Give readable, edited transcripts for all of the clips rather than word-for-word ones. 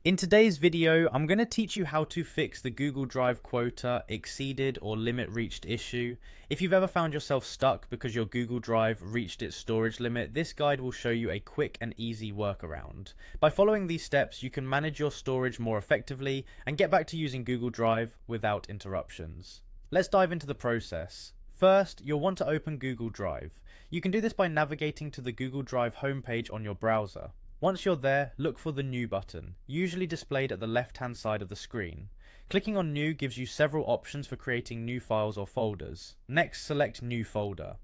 In today's video, I'm going to teach you how to fix the Google Drive quota exceeded or limit reached issue. If you've ever found yourself stuck because your Google Drive reached its storage limit, this guide will show you a quick and easy workaround. By following these steps, you can manage your storage more effectively and get back to using Google Drive without interruptions. Let's dive into the process. First, you'll want to open Google Drive. You can do this by navigating to the Google Drive homepage on your browser. Once you're there, look for the New button, usually displayed at the left-hand side of the screen. Clicking on New gives you several options for creating new files or folders. Next, select New Folder.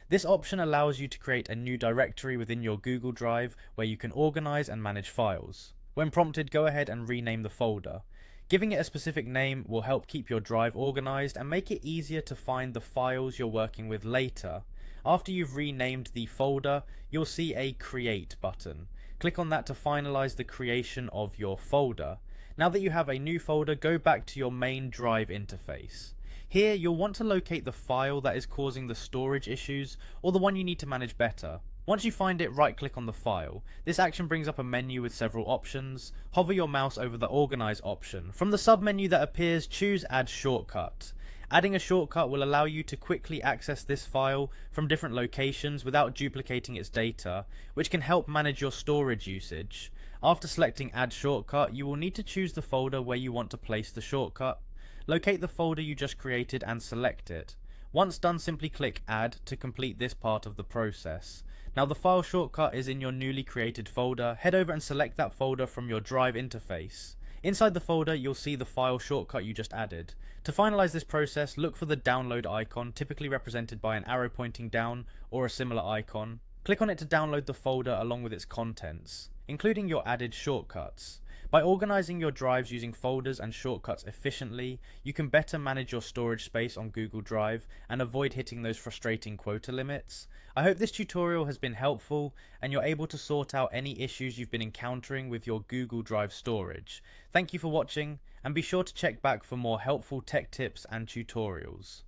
This option allows you to create a new directory within your Google Drive where you can organize and manage files. When prompted, go ahead and rename the folder. Giving it a specific name will help keep your drive organized and make it easier to find the files you're working with later. After you've renamed the folder, you'll see a Create button. Click on that to finalize the creation of your folder. Now that you have a new folder, go back to your main drive interface. Here, you'll want to locate the file that is causing the storage issues or the one you need to manage better. Once you find it, right-click on the file. This action brings up a menu with several options. Hover your mouse over the Organize option. From the sub-menu that appears, choose Add Shortcut. Adding a shortcut will allow you to quickly access this file from different locations without duplicating its data, which can help manage your storage usage. After selecting Add Shortcut, you will need to choose the folder where you want to place the shortcut. Locate the folder you just created and select it. Once done, simply click Add to complete this part of the process. Now the file shortcut is in your newly created folder. Head over and select that folder from your Drive interface. Inside the folder, you'll see the file shortcut you just added. To finalize this process, look for the download icon, typically represented by an arrow pointing down or a similar icon. Click on it to download the folder along with its contents, including your added shortcuts. By organizing your drives using folders and shortcuts efficiently, you can better manage your storage space on Google Drive and avoid hitting those frustrating quota limits. I hope this tutorial has been helpful and you're able to sort out any issues you've been encountering with your Google Drive storage. Thank you for watching, and be sure to check back for more helpful tech tips and tutorials.